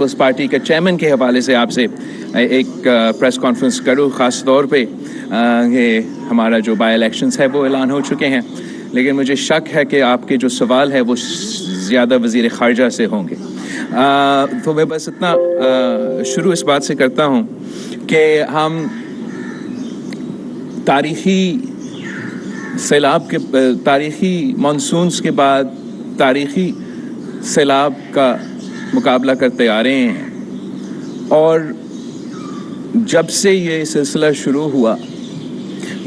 उस पार्टी के चेयरमैन के हवाले से आपसे एक प्रेस कॉन्फ्रेंस करूँ, ख़ास तौर पे ये हमारा जो बाई इलेक्शंस है वो ऐलान हो चुके हैं, लेकिन मुझे शक है कि आपके जो सवाल है वो ज़्यादा वज़ीर ख़ारजा से होंगे। तो मैं बस इतना शुरू इस बात से करता हूँ कि हम तारीख़ी मानसून्स के बाद तारीख़ी सैलाब का मुकाबला करते आ रहे हैं, और जब से ये सिलसिला शुरू हुआ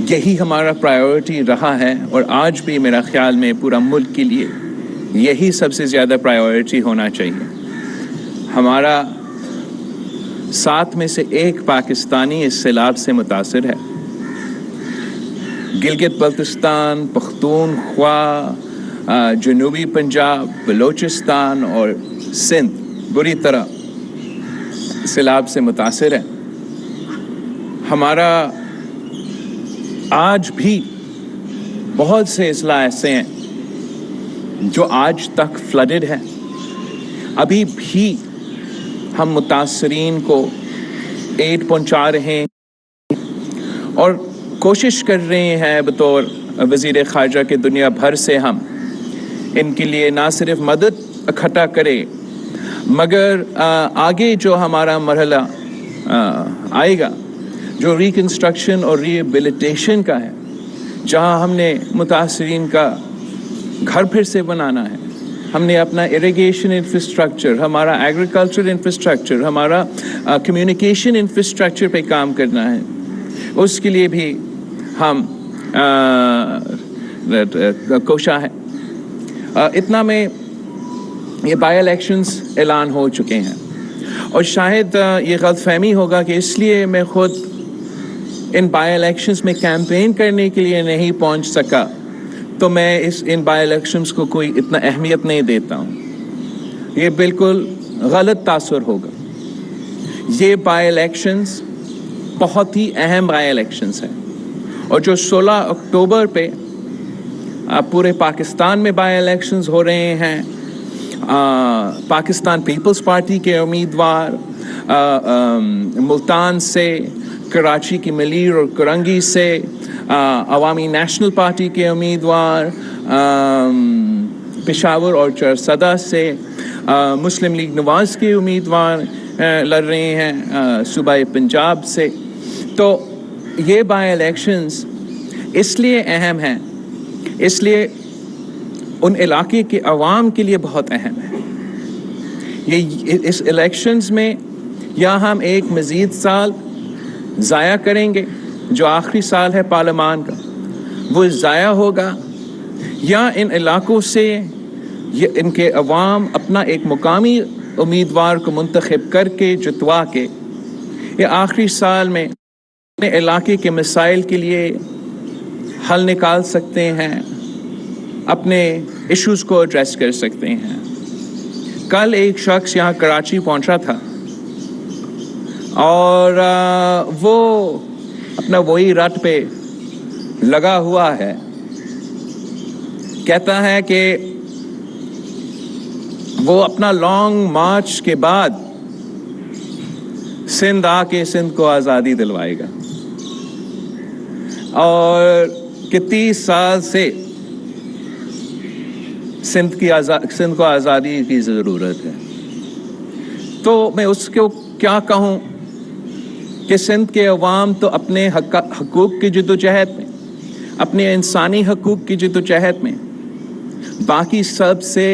यही हमारा प्रायोरिटी रहा है, और आज भी मेरा ख्याल में पूरा मुल्क के लिए यही सबसे ज़्यादा प्रायोरिटी होना चाहिए। हमारा 7 में से 1 पाकिस्तानी इस सैलाब से मुतासिर है। गिलगित बल्तिस्तान, पख्तूनख्वा, जनूबी पंजाब, बलोचिस्तान और सिंध बुरी तरह सैलाब से मुतासिर है। हमारा आज भी बहुत से अजला ऐसे हैं जो आज तक फ्लडेड है। अभी भी हम मुतासरीन को एड पहुंचा रहे हैं और कोशिश कर रहे हैं बतौर वज़ीर ख़ारजा के दुनिया भर से हम इनके लिए ना सिर्फ मदद इकट्ठा करें, मगर आगे जो हमारा मरहला आएगा जो रिकन्स्ट्रक्शन और रिहेबिलिटेशन का है, जहां हमने मुतासरीन का घर फिर से बनाना है, हमने अपना इरिगेशन इंफ्रास्ट्रक्चर, हमारा एग्रीकल्चर इंफ्रास्ट्रक्चर, हमारा कम्युनिकेशन इंफ्रास्ट्रक्चर पे काम करना है, उसके लिए भी हम कोशा है। इतना में ये बाई इलेक्शंस ऐलान हो चुके हैं, और शायद ये गलतफहमी होगा कि इसलिए मैं ख़ुद इन बाई इलेक्शंस में कैंपेन करने के लिए नहीं पहुंच सका तो मैं इन बाई इलेक्शंस को कोई इतना अहमियत नहीं देता हूं। ये बिल्कुल गलत तासुर होगा। ये बाई इलेक्शंस बहुत ही अहम बाई इलेक्शंस हैं, और जो 16 अक्टूबर पे पूरे पाकिस्तान में बाई इलेक्शंस हो रहे हैं, पाकिस्तान पीपल्स पार्टी के उम्मीदवार मुल्तान से, कराची की मलीर और करंगी से, अवामी नेशनल पार्टी के उम्मीदवार पेशावर और चरसदा से, मुस्लिम लीग नवाज के उम्मीदवार लड़ रहे हैं सूबाई पंजाब से। तो ये बाई इलेक्शंस इसलिए अहम हैं, इसलिए उन इलाके के अवाम के लिए बहुत अहम है। ये इस इलेक्शंस में या हम एक मज़ीद साल ज़ाया करेंगे, जो आखिरी साल है पार्लियामान का वो ज़ाया होगा, या इन इलाकों से इनके अवाम अपना एक मुकामी उम्मीदवार को मुंतखब करके जितवा के ये आखिरी साल में अपने इलाके के मसाइल के लिए हल निकाल सकते हैं, अपने इश्यूज़ को एड्रेस कर सकते हैं। कल एक शख्स यहाँ कराची पहुँचा था और वो अपना वही रट पे लगा हुआ है, कहता है कि वो अपना लॉन्ग मार्च के बाद सिंध आके सिंध को आज़ादी दिलवाएगा, और कि 30 साल से सिंध को आज़ादी की ज़रूरत है। तो मैं उसको क्या कहूँ कि सिंध के अवाम तो अपने हकूक़ की जद्दोजहद में, अपने इंसानी हकूक़ की जद्दोजहद में बाकी सब से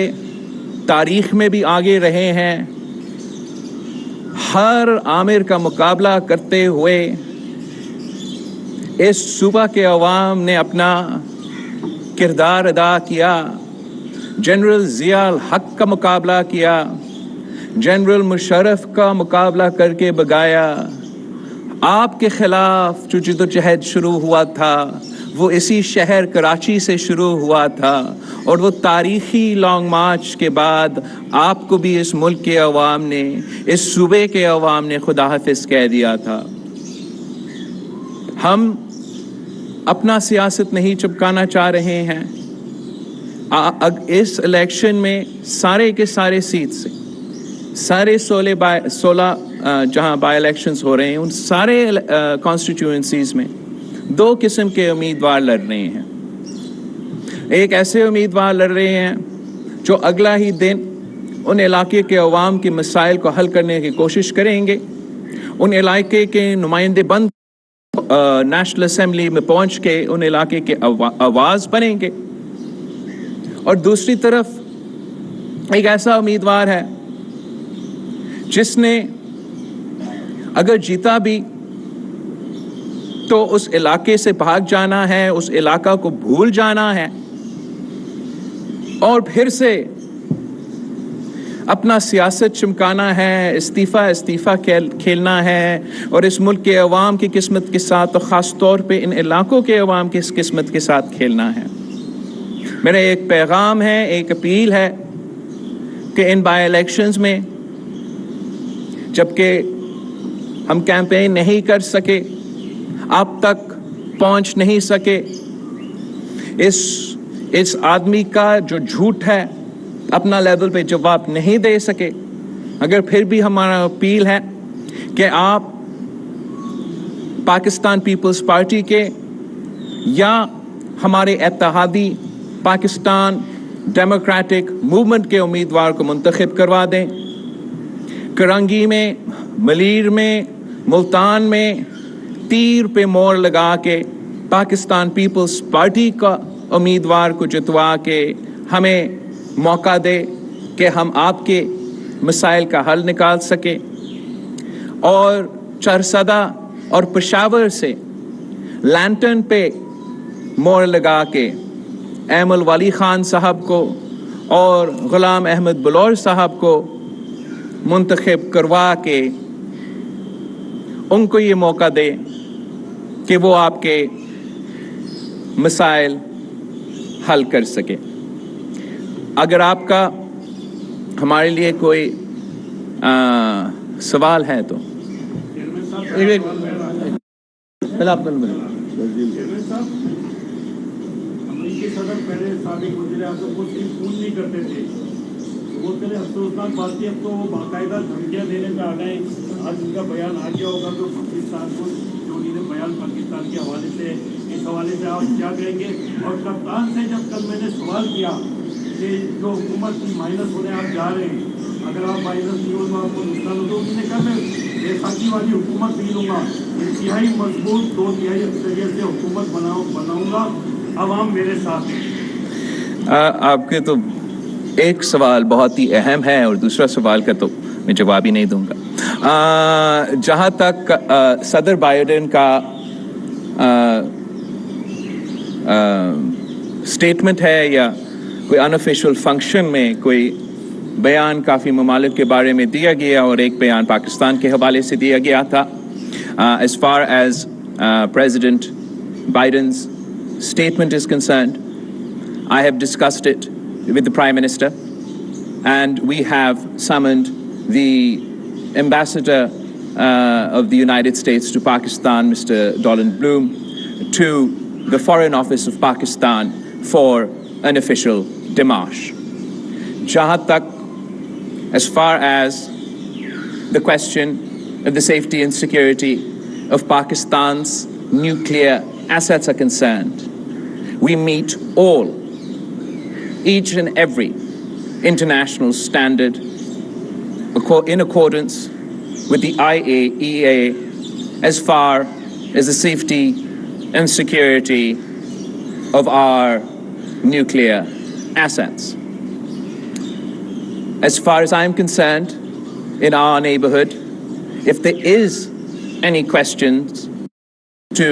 तारीख़ में भी आगे रहे हैं। हर आमिर का मुकाबला करते हुए इस सूबा के अवाम ने अपना किरदार अदा किया। जनरल ज़िया हक का मुकाबला किया, जनरल मुशर्रफ का मुकाबला करके भगाया। आपके ख़िलाफ़ जो जद्दोजहद शुरू हुआ था वो इसी शहर कराची से शुरू हुआ था, और वो तारीख़ी लॉन्ग मार्च के बाद आपको भी इस मुल्क के अवाम ने, इस सूबे के अवाम ने खुदा हाफिज़ कह दिया था। हम अपना सियासत नहीं चिपकाना चाह रहे हैं। इस इलेक्शन में सारे के सारे सीट से سارے 16 جہاں بائی الیکشنز ہو رہے ہیں ان سارے کانسٹیٹیوئنسیز میں 2 قسم کے امیدوار لڑ رہے ہیں. ایک ایسے امیدوار لڑ رہے ہیں جو اگلا ہی دن ان علاقے کے عوام کے مسائل کو حل کرنے کی کوشش کریں گے, ان علاقے کے نمائندے بند نیشنل اسمبلی میں پہنچ کے ان علاقے کے آواز بنیں گے. اور دوسری طرف ایک ایسا امیدوار ہے جس نے اگر جیتا بھی تو اس علاقے سے بھاگ جانا ہے, اس علاقہ کو بھول جانا ہے اور پھر سے اپنا سیاست چمکانا ہے, استعفیٰ کھیلنا ہے اور اس ملک کے عوام کی قسمت کے ساتھ اور خاص طور پہ ان علاقوں کے عوام کی قسمت کے ساتھ کھیلنا ہے. میرا ایک پیغام ہے, ایک اپیل ہے کہ ان بائی الیکشنز میں جبکہ ہم کیمپین نہیں کر سکے, آپ تک پہنچ نہیں سکے, اس آدمی کا جو جھوٹ ہے اپنا لیول پہ جواب نہیں دے سکے, اگر پھر بھی ہمارا اپیل ہے کہ آپ پاکستان پیپلز پارٹی کے یا ہمارے اتحادی پاکستان ڈیموکریٹک موومنٹ کے امیدوار کو منتخب کروا دیں. کرنگی میں, ملیر میں, ملتان میں تیر پہ مور لگا کے پاکستان پیپلز پارٹی کا امیدوار کو جتوا کے ہمیں موقع دے کہ ہم آپ کے مسائل کا حل نکال سکیں. اور چرسدہ اور پشاور سے لینٹن پہ مور لگا کے ایمل والی خان صاحب کو اور غلام احمد بلور صاحب کو منتخب کروا کے ان کو یہ موقع دے کہ وہ آپ کے مسائل حل کر سکے. اگر آپ کا ہمارے لیے کوئی سوال ہے تو امریکی صدر پہلے سابق وزیر اعظم کو صرف فون نہیں کرتے تھے, وہ پہلے افسوسناک بات تھی, اب تو وہ باقاعدہ دھمکیاں دینے پہ آ گئے. آج ان کا بیان آ گیا ہوگا تو پاکستان کو جو انہوں نے بیان پاکستان کے حوالے سے, اس حوالے سے آپ کیا کہیں گے؟ اور کپتان سے جب کل میں نے سوال کیا کہ جو حکومت کی مائنس ہونے آپ جا رہے ہیں, اگر آپ مائنس نہیں ہو تو آپ کو نقصان ہو, تو انہوں نے کہا میں بیساکھی والی حکومت نہیں لوں گا, انتہائی مضبوط 2/3 اکثریت سے حکومت بناؤں گا, عوام میرے ساتھ ہیں. آپ کے تو ایک سوال بہت ہی اہم ہے اور دوسرا سوال کا تو میں جواب ہی نہیں دوں گا. جہاں تک صدر بائیڈن کا سٹیٹمنٹ ہے یا کوئی انآفیشیل فنکشن میں کوئی بیان کافی ممالک کے بارے میں دیا گیا اور ایک بیان پاکستان کے حوالے سے دیا گیا تھا. As far as President Biden's statement is concerned, I have discussed it with the Prime Minister, and we have summoned the Ambassador of the United States to Pakistan, Mr. Donald Bloom, to the Foreign Office of Pakistan for an official demarche. Jahan tak, as far as the question of the safety and security of Pakistan's nuclear assets are concerned, we meet each and every international standard in accordance with the IAEA as far as the safety and security of our nuclear assets. As far as I'm concerned, in our neighborhood, if there is any questions to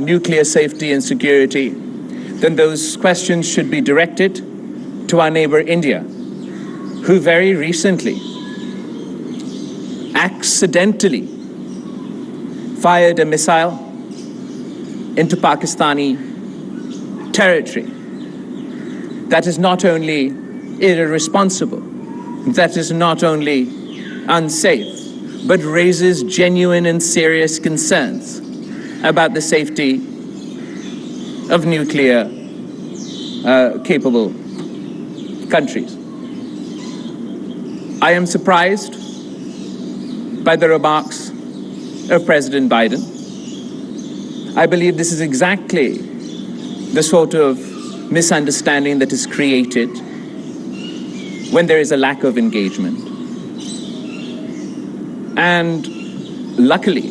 nuclear safety and security, then those questions should be directed to our neighbor India, who very recently accidentally fired a missile into Pakistani territory. That is not only irresponsible, that is not only unsafe, but raises genuine and serious concerns about the safety of nuclear capable countries. I am surprised by the remarks of President Biden. I believe this is exactly the sort of misunderstanding that is created when there is a lack of engagement. And luckily,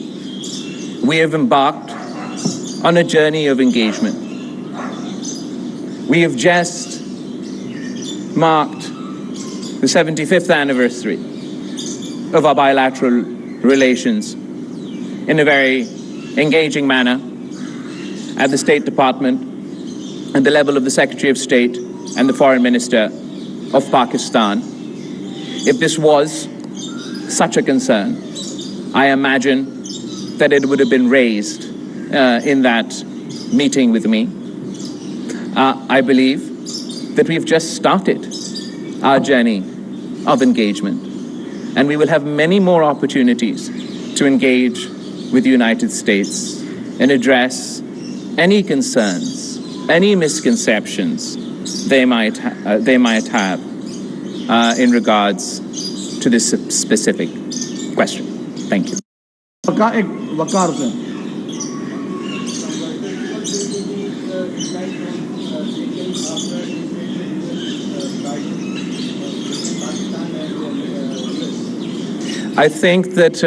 we have embarked on a journey of engagement. We have just marked the 75th anniversary of our bilateral relations in a very engaging manner at the State Department, at the level of the Secretary of State and the Foreign Minister of Pakistan. If this was such a concern, I imagine that it would have been raised in that meeting with me. I believe that we've just started our journey of engagement, and we will have many more opportunities to engage with the United States and address any concerns, any misconceptions they might have in regards to this specific question. Thank you. I think that,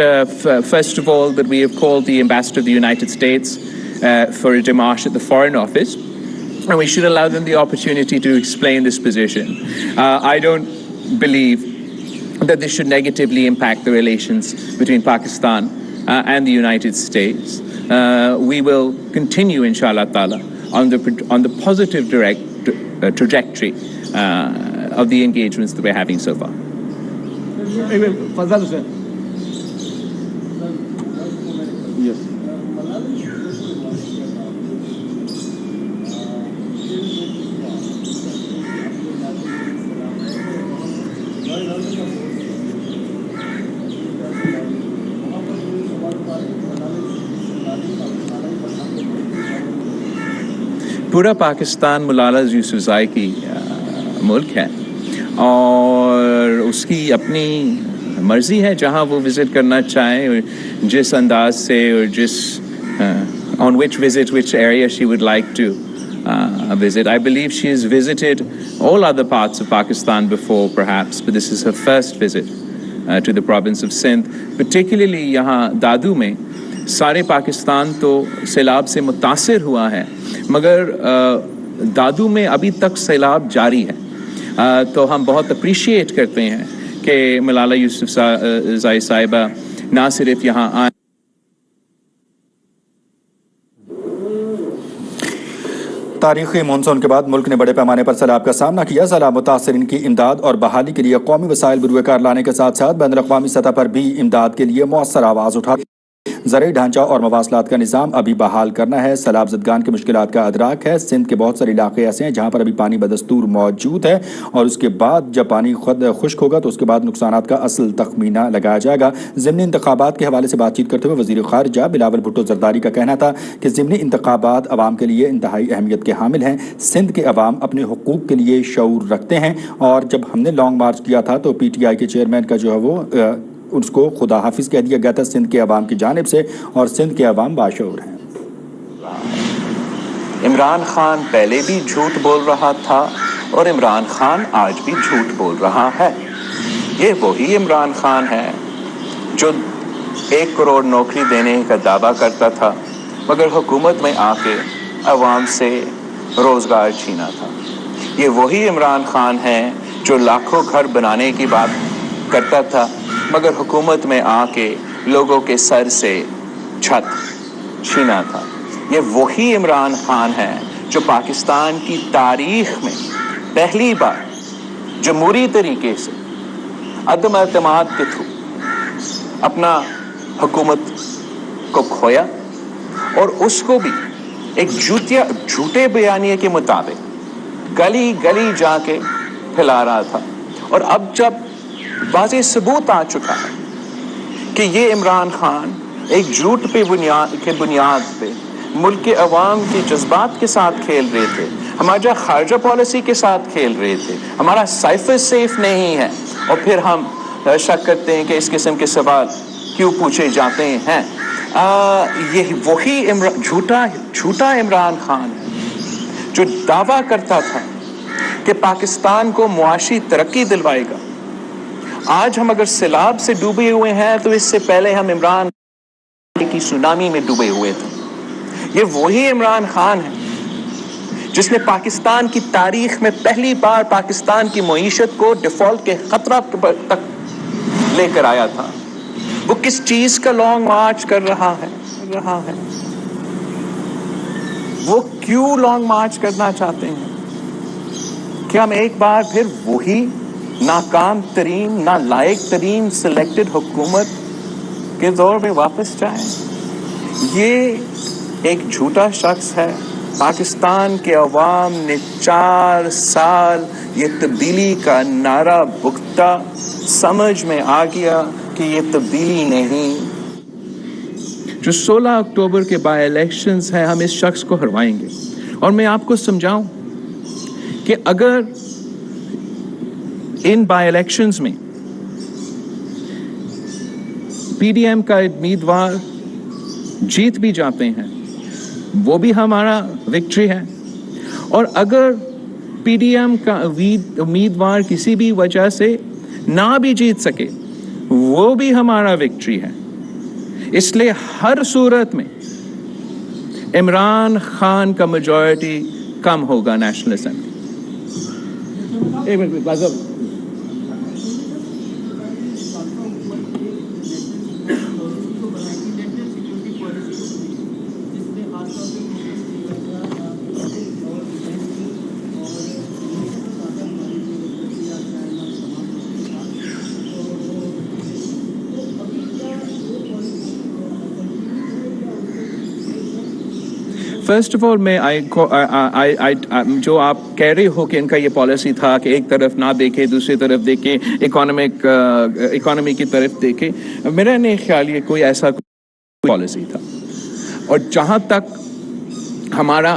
first of all, that we have called the Ambassador of the United States for a demarche at the Foreign Office, and we should allow them the opportunity to explain this position. I don't believe that this should negatively impact the relations between Pakistan and the United States. We will continue, inshallah ta'ala, on the positive trajectory of the engagements that we're having so far. Yes. पूरा पाकिस्तान मलाला यूसुफ़ज़ई की मुल्क है और उसकी अपनी मर्ज़ी है जहाँ वो विज़िट करना चाहे और जिस अंदाज से और जिस on which area she would like to visit. I believe she has visited all other parts of Pakistan before perhaps, but this is her first visit to the province of Sindh, particularly यहाँ दादू में सारे पाकिस्तान तो सैलाब से मुतासिर हुआ है, मगर दादू में अभी तक सैलाब जारी है। तो हम बहुत अप्रिशिएट करते हैं कि मलाला यूसुफ़ज़ई साहिबा ना सिर्फ यहाँ आए। तारीखी मानसून के बाद मुल्क ने बड़े पैमाने पर सैलाब का सामना किया। सैलाब मुतासरीन की इमदाद और बहाली के लिए कौमी वसाइल बुरुएकार लाने के साथ साथ बैनुल अक़वामी सतह पर भी इमदाद के लिए मौसर आवाज़ उठा। ज़राई ढांचा और मवासलात का निज़ाम अभी बहाल करना है। सैलाब ज़दगान की मुश्किलात का अदराक है। सिंध के बहुत सारे इलाके ऐसे हैं जहाँ पर अभी पानी बदस्तूर मौजूद है और उसके बाद जब पानी खुद खुश्क होगा तो उसके बाद नुकसानात का असल तखमीना लगाया जाएगा। ज़िमनी इंतखाबात के हवाले से बातचीत करते हुए वज़ीर ख़ारिजा बिलावल भुट्टो ज़रदारी का कहना था कि ज़िमनी इंतखाबात अवाम के लिए इंतहाई अहमियत के हामिल हैं। सिंध के अवाम अपने हुकूक के लिए शऊर रखते हैं और जब हमने लॉन्ग मार्च किया था तो PTI के चेयरमैन का जो है वो उसको खुदा हाफिज़ कह दिया गया था सिंध के अवाम की जानिब से, और सिंध के अवाम बाशऊर हैं। इमरान खान पहले भी झूठ बोल रहा था और इमरान खान आज भी झूठ बोल रहा है। ये वही इमरान खान है जो 1 करोड़ नौकरी देने का दावा करता था मगर हुकूमत में आके अवाम से रोज़गार छीना था। ये वही इमरान खान है जो लाखों घर बनाने की बात करता था मगर हुकूमत में आके लोगों के सर से छत छीना था। ये वही इमरान खान है जो पाकिस्तान की तारीख में पहली बार जमहूरी तरीके से अदम एतमाद के थ्रू अपना हुकूमत को खोया और उसको भी एक झूठे बयानिए के मुताबिक गली गली जाके फैला रहा था। और अब जब वाज़ेह सबूत आ चुका है कि ये इमरान खान एक झूठ पे बुनियाद पे मुल्क के अवाम के जज्बात के साथ खेल रहे थे, हमारा खारजा पॉलिसी के साथ खेल रहे थे, हमारा साइफर सेफ नहीं है और फिर हम شک کرتے ہیں کہ اس قسم کے سوال کیوں پوچھے جاتے ہیں. یہ وہی جھوٹا عمران خان ہے جو دعویٰ کرتا تھا کہ پاکستان کو معاشی ترقی دلوائے گا. آج ہم اگر سیلاب سے ڈوبے ہوئے ہیں تو اس سے پہلے ہم عمران کی سونامی میں ڈوبے ہوئے تھے. یہ وہی عمران خان ہے جس نے پاکستان کی تاریخ میں پہلی بار پاکستان کی معیشت کو ڈیفالٹ کے خطرہ تک لے کر آیا تھا. وہ کس چیز کا لانگ مارچ کر رہا ہے؟ وہ کیوں لانگ مارچ کرنا چاہتے ہیں؟ کیا ہم ایک بار پھر وہی ناکام ترین نالائق ترین سلیکٹڈ حکومت کے دور میں واپس جائیں؟ یہ ایک جھوٹا شخص ہے. پاکستان کے عوام نے 4 سال یہ تبدیلی کا نعرہ بکتا سمجھ میں آ گیا کہ یہ تبدیلی نہیں. جو 16 اکتوبر کے بائی الیکشنز ہیں ہم اس شخص کو ہروائیں گے. اور میں آپ کو سمجھاؤں کہ اگر ان بائی الیکشنز میں پی ڈی ایم کا امیدوار جیت بھی جاتے ہیں وہ بھی ہمارا وکٹری ہے. اور اگر پی ڈی ایم کا امیدوار کسی بھی وجہ سے نہ بھی جیت سکے وہ بھی ہمارا وکٹری ہے. اس لیے ہر صورت میں عمران خان کا میجورٹی کم ہوگا نیشنل اسمبلی. ایک منٹ فرسٹ آف آل میں جو آپ کہہ رہے ہو کہ ان کا یہ پالیسی تھا کہ ایک طرف نہ دیکھے دوسری طرف دیکھے اکانومی کی طرف دیکھے، میرا نہیں خیال یہ کوئی ایسا پالیسی تھا. اور جہاں تک ہمارا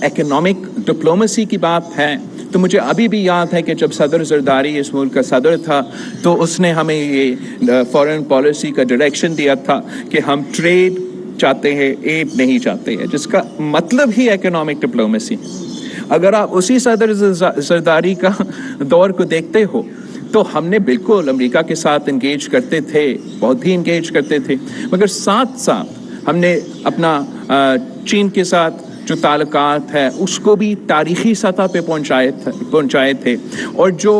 اکنامک ڈپلومیسی کی بات ہے تو مجھے ابھی بھی یاد ہے کہ جب صدر زرداری اس ملک کا صدر تھا تو اس نے ہمیں یہ فارن پالیسی کا ڈائریکشن دیا تھا کہ ہم ٹریڈ چاہتے ہیں، ایڈ نہیں چاہتے ہیں، جس کا مطلب ہی اکنامک ڈپلومیسی ہے. اگر آپ اسی صدر زرداری کا دور کو دیکھتے ہو تو ہم نے بالکل امریکہ کے ساتھ انگیج کرتے تھے، بہت ہی انگیج کرتے تھے، مگر ساتھ ساتھ ہم نے اپنا چین کے ساتھ جو تعلقات ہے اس کو بھی تاریخی سطح پہ پہنچائے تھے. اور جو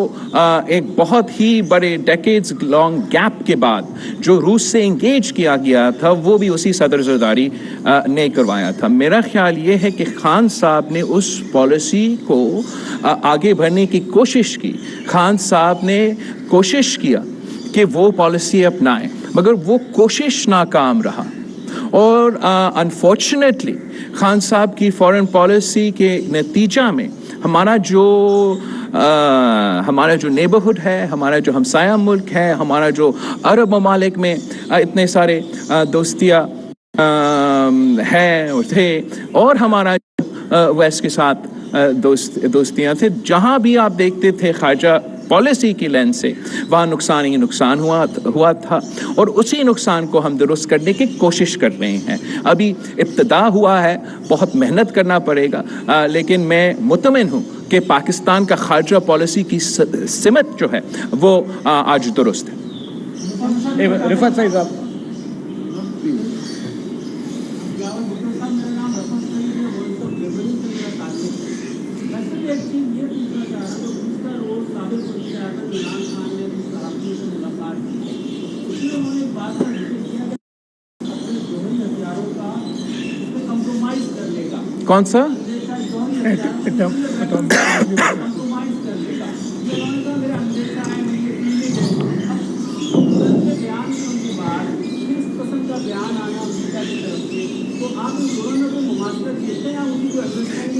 ایک بہت ہی بڑے ڈیکیڈز لانگ گیپ کے بعد جو روس سے انگیج کیا گیا تھا وہ بھی اسی صدر زرداری نے کروایا تھا. میرا خیال یہ ہے کہ خان صاحب نے اس پالیسی کو آگے بڑھنے کی کوشش کی. خان صاحب نے کوشش کیا کہ وہ پالیسی اپنائیں مگر وہ کوشش ناکام رہا. اور انفارچونیٹلی خان صاحب کی فارن پالیسی کے نتیجہ میں ہمارا جو نیبرہڈ ہے، ہمارا جو ہمسایہ ملک ہے، ہمارا جو عرب ممالک میں اتنے سارے دوستیاں ہیں اور تھے، اور ہمارا ویسٹ کے ساتھ دوستیاں تھے، جہاں بھی آپ دیکھتے تھے خارجہ پالیسی کی لینس سے وہاں نقصان ہی نقصان ہوا تھا. اور اسی نقصان کو ہم درست کرنے کی کوشش کر رہے ہیں. ابھی ابتدا ہوا ہے، بہت محنت کرنا پڑے گا، لیکن میں مطمئن ہوں کہ پاکستان کا خارجہ پالیسی کی سمت جو ہے وہ آج درست ہے. رفعت صاحب کون سا؟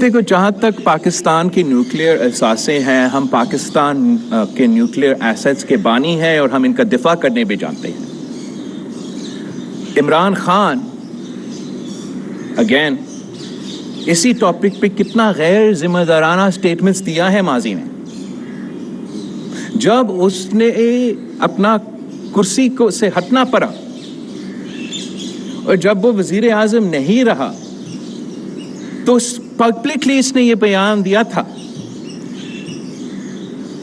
دیکھو، جہاں تک پاکستان کی نیوکلیئر اثاثے ہیں، ہم پاکستان کے نیوکلیئر ایسٹس کے بانی ہیں اور ہم ان کا دفاع کرنے بھی جانتے ہیں. عمران خان اگین اسی ٹاپک پہ کتنا غیر ذمہ دارانہ سٹیٹمنٹس دیا ہے ماضی میں. जब उसने अपना कुर्सी को से हटना पड़ा और जब वो वजीर आजम नहीं रहा तो पब्लिकली इसने ये बयान दिया था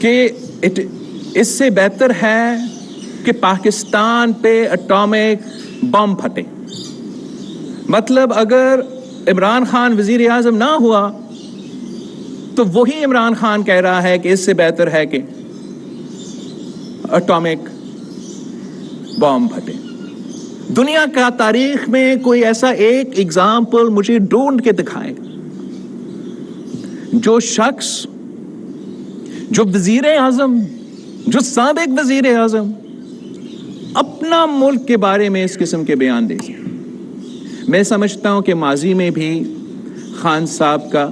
कि इससे बेहतर है कि पाकिस्तान पे एटॉमिक बम फटे। मतलब अगर इमरान खान वजीर आजम ना हुआ तो वही इमरान खान कह रहा है कि इससे बेहतर है कि एटॉमिक बम फटे। दुनिया का तारीख में कोई ऐसा एक एग्जाम्पल मुझे ढूंढ के दिखाए जो शख्स, जो वजीर आजम, जो साबिक वजीर आजम अपना मुल्क के बारे में इस किस्म के बयान दे सके। मैं समझता हूं कि माजी में भी खान साहब का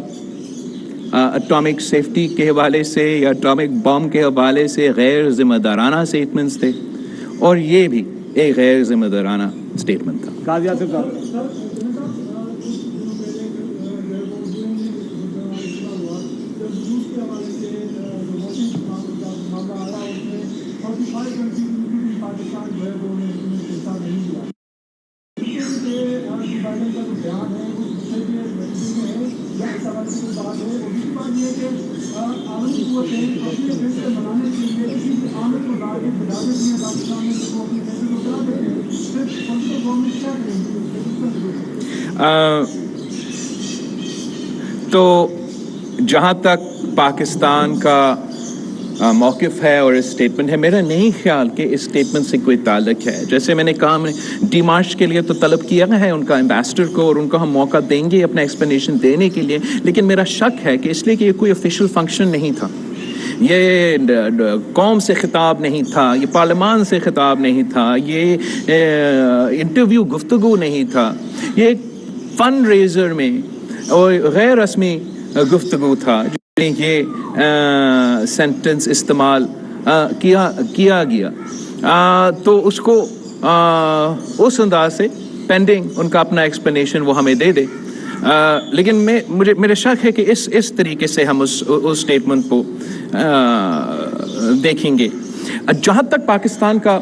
एटॉमिक सेफ्टी के हवाले से या एटॉमिक बम के हवाले से गैर जिम्मेदाराना स्टेटमेंट्स थे और ये भी एक गैर जिम्मेदाराना स्टेटमेंट था। तो जहाँ तक पाकिस्तान का मौक़िफ़ है और इस स्टेटमेंट है, मेरा नहीं ख्याल कि इस स्टेटमेंट से कोई ताल्लुक है। जैसे मैंने कहा, हमने डिमार्च के लिए तो तलब किया है उनका एम्बेसडर को और उनको हम मौका देंगे अपना एक्सप्लेनेशन देने के लिए, लेकिन मेरा शक है कि इसलिए कि ये कोई ऑफिशियल फंक्शन नहीं था, ये कौम से खिताब नहीं था, ये पार्लियामान से खिताब नहीं था, ये इंटरव्यू गुफ्तगू नहीं था, ये फंड रेजर में और गैर रस्मी गुफ्तगू था जिसमें ये सेंटेंस इस्तेमाल किया गया। तो उसको उस अंदाज से पेंडिंग उनका अपना एक्सप्लेनेशन वो हमें दे दे। लेकिन मेरा शक है कि इस तरीके से हम उस स्टेटमेंट को देखेंगे। जहाँ तक पाकिस्तान का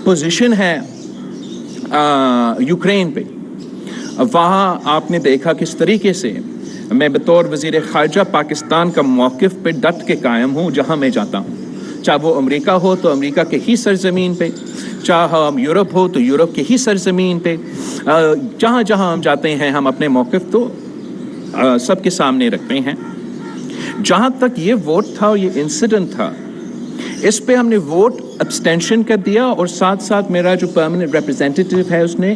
पोजीशन है यूक्रेन पे, वहाँ आपने देखा किस तरीके से मैं बतौर वज़ीर ख़ारजा पाकिस्तान का मौक़िफ़ पे डट के कायम हूँ जहाँ मैं जाता हूँ। चाहे वो अमेरिका हो तो अमेरिका के ही सरज़मीन पे, चाहे हम यूरोप हो तो यूरोप के ही सरज़मीन पे, जहाँ जहाँ हम जाते हैं हम अपने मौक़िफ़ तो सबके सामने रखते हैं। जहाँ तक ये वोट था और ये इंसिडेंट था, इस पे हमने वोट अब्सटेंशन कर दिया और साथ साथ मेरा जो परमानेंट रिप्रेजेंटेटिव है उसने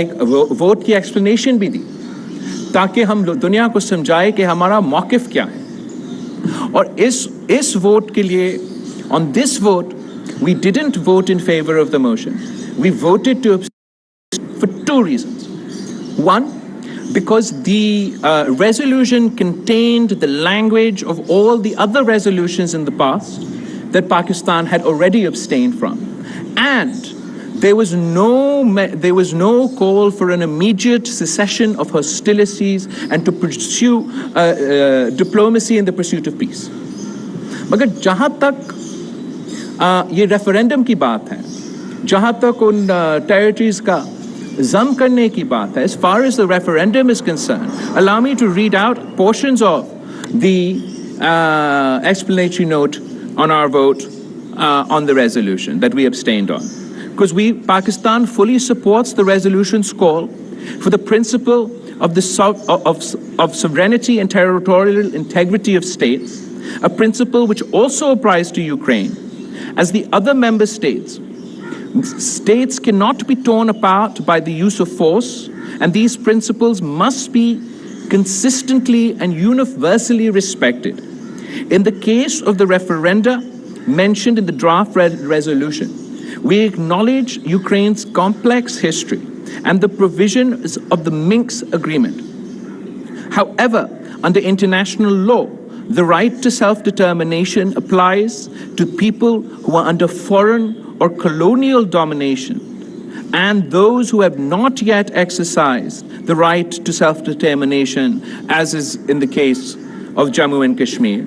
एक वोट की एक्सप्लेनेशन भी दी ताकि हम दुनिया को समझाए कि हमारा मौक़िफ़ क्या है। और इस वोट के लिए, on this vote, we didn't vote in favor of the motion. We voted to abstain for two reasons. One, because the resolution contained the language of all the other resolutions in the past that Pakistan had already abstained from, and there was no call for an immediate cessation of hostilities and to pursue diplomacy in the pursuit of peace. मगर जहाँ तक ये referendum की बात है, जहाँ तक उन टेरिटरीज का जम करने की बात है, as far as the referendum is concerned, allow me to read out portions of the explanatory note on our vote on the resolution that we abstained on. Because Pakistan fully supports the resolution's call for the principle of sovereignty and territorial integrity of states, a principle which also applies to Ukraine. As the other member states cannot be torn apart by the use of force, and these principles must be consistently and universally respected. In the case of the referenda mentioned in the draft resolution, we acknowledge Ukraine's complex history and the provisions of the Minsk Agreement. However, under international law, the right to self-determination applies to people who are under foreign or colonial domination and those who have not yet exercised the right to self-determination, as is in the case of Jammu and Kashmir.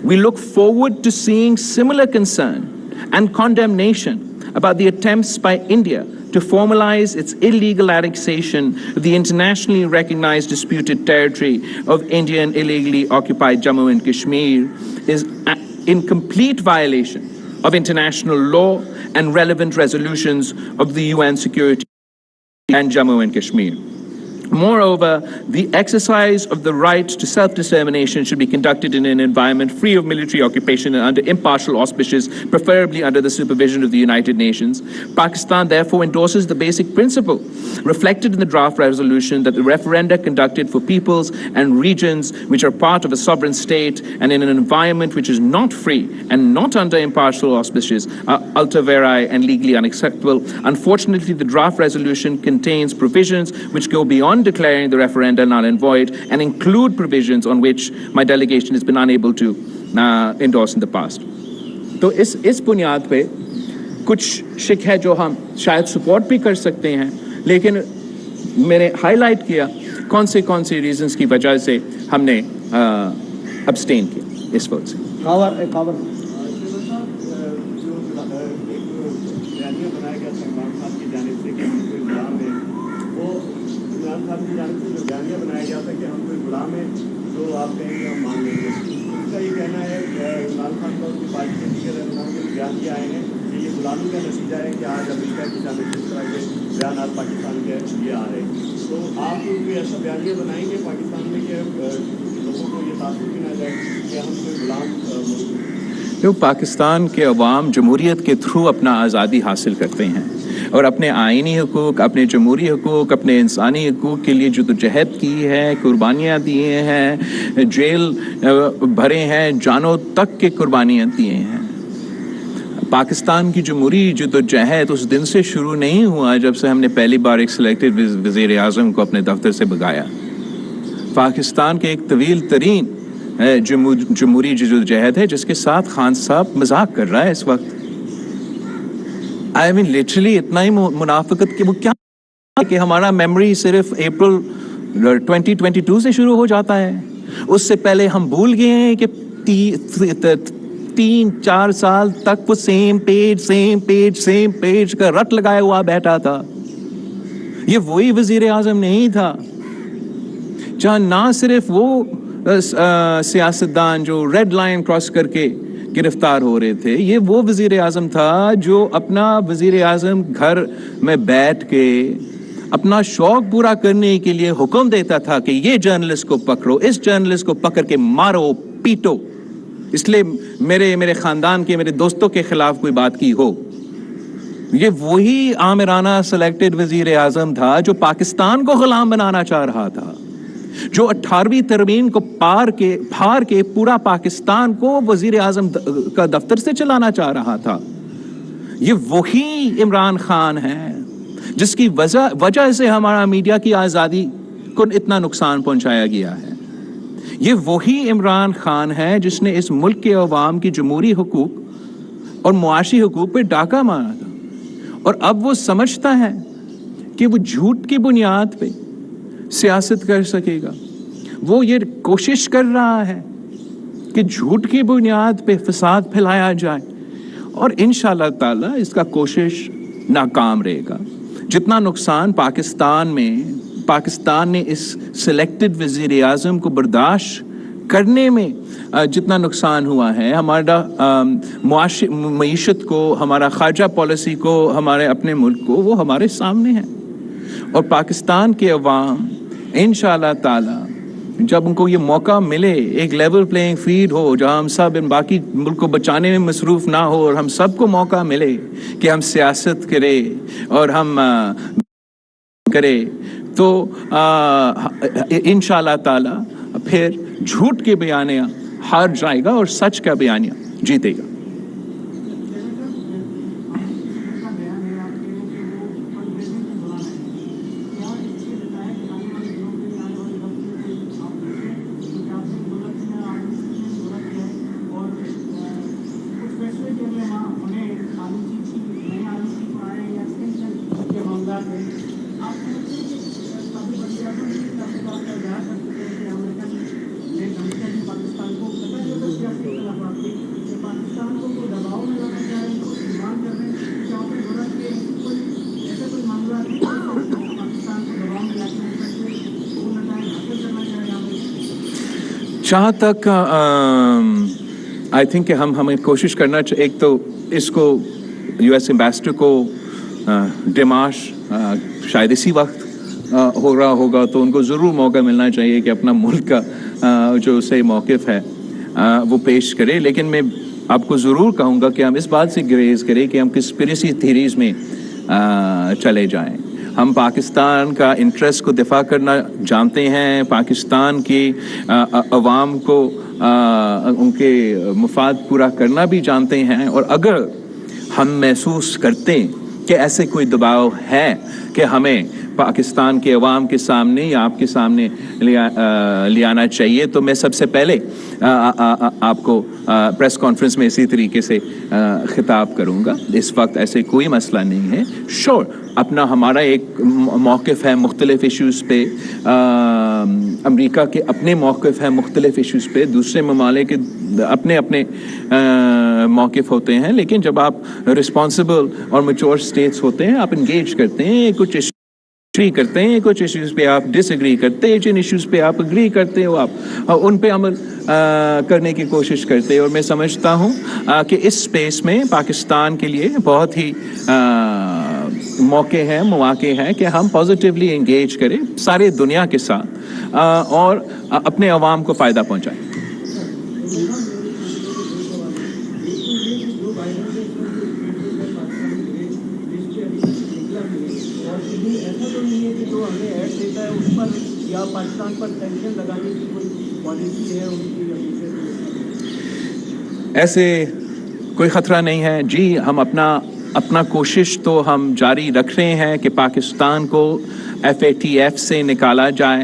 We look forward to seeing similar concern and condemnation about the attempts by India to formalize its illegal annexation of the internationally recognized disputed territory of Indian illegally occupied Jammu and Kashmir is in complete violation of international law and relevant resolutions of the UN Security and Jammu and Kashmir. Moreover, the exercise of the right to self-determination should be conducted in an environment free of military occupation and under impartial auspices, preferably under the supervision of the United Nations. Pakistan therefore endorses the basic principle reflected in the draft resolution that the referenda conducted for peoples and regions which are part of a sovereign state and in an environment which is not free and not under impartial auspices are ultra vires and legally unacceptable. Unfortunately, the draft resolution contains provisions which go beyond declaring the referenda null and void and include provisions on which my delegation has been unable to endorse in the past. तो इस बुनियाद पे कुछ शिक है जो हम शायद सपोर्ट भी कर सकते हैं, लेकिन मैंने हाईलाइट किया कौन से रीजंस की वजह से हमने अब्सटेन किया इस वक्त से। बयानिया बनाया गया था कि हम कोई गुलाम है जो आप कहेंगे हम मान लेंगे। उसका ये कहना है इमरान खान का उनकी पार्टी के लीडर रहनुमाओं के बयान किए आए हैं कि ये गुलामी का नतीजा है कि आज अमेरिका की जानिब जिस तरह के बयान पाकिस्तान के ये आ रहे हैं, तो आप कोई ऐसा बयानिया बनाएंगे पाकिस्तान में कि लोगों को ये तासुर भी ना जाए कि हम कोई गुलाम। जो पाकिस्तान के अवाम जमहूरियत के थ्रू अपना आज़ादी हासिल करते हैं और अपने आइनी हकूक़, अपने जमहूरी हकूक़, अपने इंसानी हकूक़ के लिए जदोजहद की है, कुर्बानियाँ दिए हैं, जेल भरे हैं, जानों तक के कुर्बानियाँ दिए हैं। पाकिस्तान की जमहूरी जदोजहद उस दिन से शुरू नहीं हुआ जब से हमने पहली बार एक सिलेक्टेड वज़ीर आज़म को अपने दफ्तर से भगाया। पाकिस्तान के एक तवील तरीन जमहूरी जदोजहद है जिसके साथ खान साहब मजाक कर रहा है इस वक्त। आई मीन लिटरली इतना ही मुनाफिकत कि वो क्या कि हमारा मेमोरी सिर्फ अप्रैल 2022 से शुरू हो जाता है। उससे पहले हम भूल गए हैं कि 3-4 साल तक वो सेम पेज का रट लगाया हुआ बैठा था। ये वही वजीर आजम नहीं था जहाँ ना सिर्फ वो सियासतदान जो रेड लाइन क्रॉस करके गिरफ्तार हो रहे थे, ये वो वजीर आजम था जो अपना वजीर आजम घर में बैठ के अपना शौक पूरा करने के लिए हुक्म देता था कि ये जर्नलिस्ट को पकड़ो, इस जर्नलिस्ट को पकड़ के मारो, पीटो, इसलिए मेरे खानदान के, मेरे दोस्तों के खिलाफ कोई बात की हो। ये वही आमिराना सिलेक्टेड वजीर आजम था जो पाकिस्तान को गुलाम बनाना चाह रहा था, जो 18वीं तरमीम को फाड़ के पूरा पाकिस्तान को वजीर आजम का दफ्तर से चलाना चाह रहा था। ये वही इमरान खान है जिसकी वजह से हमारा मीडिया की आज़ादी को इतना नुकसान पहुंचाया गया है। ये वही इमरान खान है जिसने इस मुल्क के अवाम की जमहूरी हुकूक और मुआशी हुकूक पे डाका मारा था, और अब वो समझता है कि वो झूठ की बुनियाद पे सियासत कर सकेगा। वो ये कोशिश कर रहा है कि झूठ की बुनियाद पे फसाद फैलाया जाए, और इंशाअल्लाह ताला इसका कोशिश नाकाम रहेगा। जितना नुकसान पाकिस्तान ने इस सिलेक्टेड वज़ीर आज़म को बर्दाश्त करने में जितना नुकसान हुआ है, हमारा मईशत को, हमारा खारजा पॉलिसी को, हमारे अपने मुल्क को, वो हमारे सामने है। और पाकिस्तान के अवाम इंशाअल्लाह ताला जब उनको ये मौका मिले, एक लेवल प्लेइंग फील्ड हो जहाँ हम सब इन बाकी मुल्क को बचाने में मसरूफ़ ना हो और हम सबको मौका मिले कि हम सियासत करें और हम करें, तो इंशाअल्लाह ताला फिर झूठ के बयानिया हार जाएगा और सच का बयानिया जीतेगा। जहाँ तक आई थिंक कि हमें कोशिश करना चाहिए, एक तो इसको यूएस एम्बेसडर को डेमार्श शायद इसी वक्त हो रहा होगा, तो उनको ज़रूर मौका मिलना चाहिए कि अपना मुल्क का जो सही मौक़िफ़ है वो पेश करे। लेकिन मैं आपको ज़रूर कहूँगा कि हम इस बात से ग्रेज करें कि हम कंस्पिरेसी थीरीज़ में चले जाएं। हम पाकिस्तान का इंटरेस्ट को दिफा करना जानते हैं, पाकिस्तान की अवाम को उनके मुफाद पूरा करना भी जानते हैं, और अगर हम महसूस करते कि ऐसे कोई दबाव है कि हमें पाकिस्तान के अवाम के सामने या आपके सामने ले आना चाहिए, तो मैं सबसे पहले आपको प्रेस कॉन्फ्रेंस में इसी तरीके से खिताब करूंगा। इस वक्त ऐसे कोई मसला नहीं है। श्योर अपना हमारा एक मौक़िफ़ है मुख्तलिफ़ इश्यूज़ पे, अमेरिका के अपने मौक़िफ़ है मुख्तलिफ़ इश्यूज़ पे, दूसरे ममालिक के अपने अपने मौक़िफ़ होते हैं, लेकिन जब आप रिस्पॉन्सिबल और मैच्योर स्टेट्स होते हैं, आप इंगेज करते हैं, कुछ एग्री करते हैं, कुछ इश्यूज़ पे आप डिसएग्री करते हैं, जिन इश्यूज़ पे आप एग्री करते हो आप उन पे अमल करने की कोशिश करते हैं। और मैं समझता हूँ कि इस स्पेस में पाकिस्तान के लिए बहुत ही मौके हैं कि हम पॉजिटिवली एंगेज करें सारे दुनिया के साथ और अपने अवाम को फ़ायदा पहुँचाएं। पाकिस्तान पर टेंशन लगाने की कोई पॉलिसी है उनकी? ऐसे कोई ख़तरा नहीं है जी। हम अपना कोशिश तो हम जारी रख रहे हैं कि पाकिस्तान को FATF से निकाला जाए,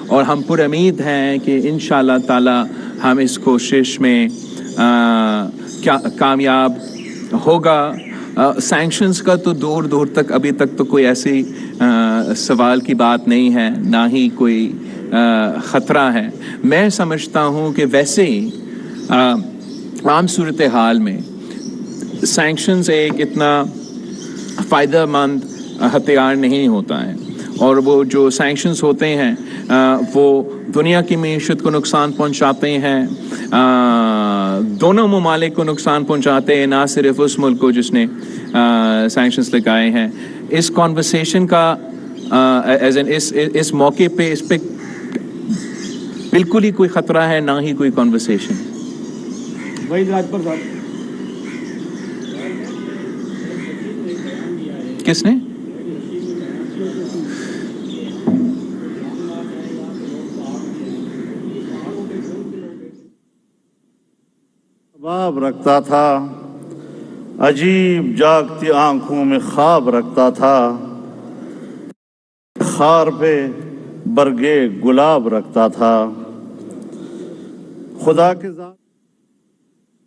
और हम पुरुमीद हैं कि इंशाअल्लाह ताला हम इस कोशिश में कामयाब होगा। सैंक्शंस का तो दूर तक अभी तक तो कोई ऐसी सवाल की बात नहीं है, ना ही कोई ख़तरा है। मैं समझता हूँ कि वैसे ही आम सूरत हाल में सैंक्शंस एक इतना फ़ायदेमंद हथियार नहीं होता है, और वो जो सैंक्शंस होते हैं वो दुनिया की मीशत को नुकसान पहुंचाते हैं, दोनों ममालिक को नुकसान पहुंचाते हैं, ना सिर्फ उस मुल्क को जिसने सैंक्शंस लगाए हैं। इस कॉन्वर्सेशन का इस मौके पे इस पे बिल्कुल ही कोई ख़तरा है, ना ही कोई कॉन्वर्सेशन। वही राजपर साहब किसने? ख्वाब रखता था, अजीब जागती आंखों में ख्वाब रखता था, खार पे बरगे गुलाब रखता था। खुदा के